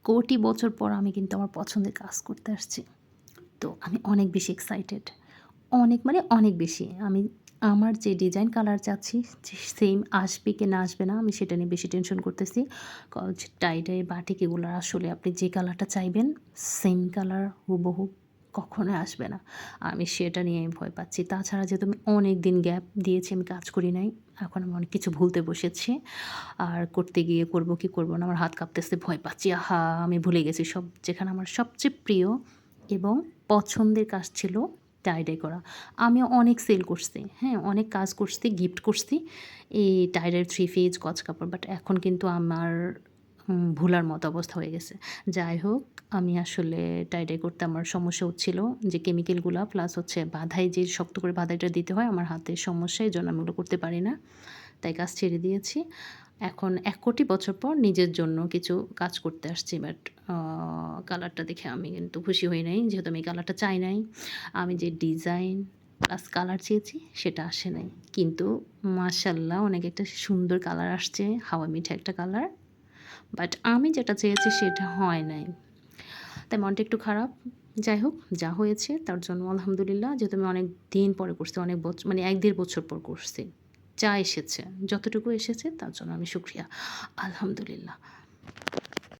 কোটি বছর পর আমি কিন্তু আমার পছন্দের কাজ করতে আসছি। তো আমি অনেক বেশি এক্সাইটেড। অনেক মানে অনেক বেশি। আমি আমার যে ডিজাইন কালার চাচ্ছি যে সেম আসবে কি না আসবে না আমি সেটা নিয়ে বেশি টেনশন করতেছি। যে টাই-ডাই বাটিক এগুলো আসলে আপনি যে কালারটা চাইবেন সেম কালার হুবহু কখনোই আসবে না। আমি সেটা নিয়ে ভয় পাচ্ছি। তাছাড়া যেহেতু আমি অনেকদিন গ্যাপ দিয়েছি আমি কাজ করি নাই। এখন আমি অনেক কিছু ভুলতে বসেছি। আর করতে গিয়ে করব কি করব না আমার হাত কাঁপতেছে, ভয় পাচ্ছি। আহা! আমি ভুলে গেছি সব যেখানে আমার সবচেয়ে প্রিয় এবং পছন্দের কাজ ছিল টাই-ডাই করা। আমি অনেক সেল করছি, হ্যাঁ? অনেক কাজ করছি, গিফট করছি। এই টাই-ডাইয়ের থ্রি পিস, কচ কাপড়। বাট এখন কিন্তু আমার ভুলার মতো অবস্থা হয়ে গেছে। যাই হোক, আমি আসলে টাই-ডাই করতে আমার সমস্যা হচ্ছিল যে কেমিক্যালগুলা প্লাস হচ্ছে বাঁধাই যে শক্ত করে বাঁধাইটা দিতে হয় আমার হাতের সমস্যা। এজন্য আমি ওগুলো করতে পারি না। তাই কাজ ছেড়ে দিয়েছি। এখন ১ কোটি বছর পর নিজের জন্য কিছু কাজ করতে আসছি। বাট আ কালারটা দেখে আমি কিন্তু খুশি হই নাই। যেহেতু আমি এই কালারটা চাই নাই। আমি যে ডিজাইন প্লাস কালার চেয়েছি সেটা আসে নাই। কিন্তু মাশাআল্লাহ অনেক একটা সুন্দর কালার আসছে। হাওয়া মিঠা একটা কালার। বাট আমি যেটা চেয়েছি সেটা হয় নাই। তাই মনটা একটু খারাপ। যাই হোক, যা হয়েছে তার জন্য আলহামদুলিল্লাহ। যেহেতু আমি অনেক দিন পরে করছি, অনেক মানে ১-১.৫ বছর পর করছি। যা এসেছে, যতটুকু এসেছে তার জন্য আমি শুকরিয়া। আলহামদুলিল্লাহ।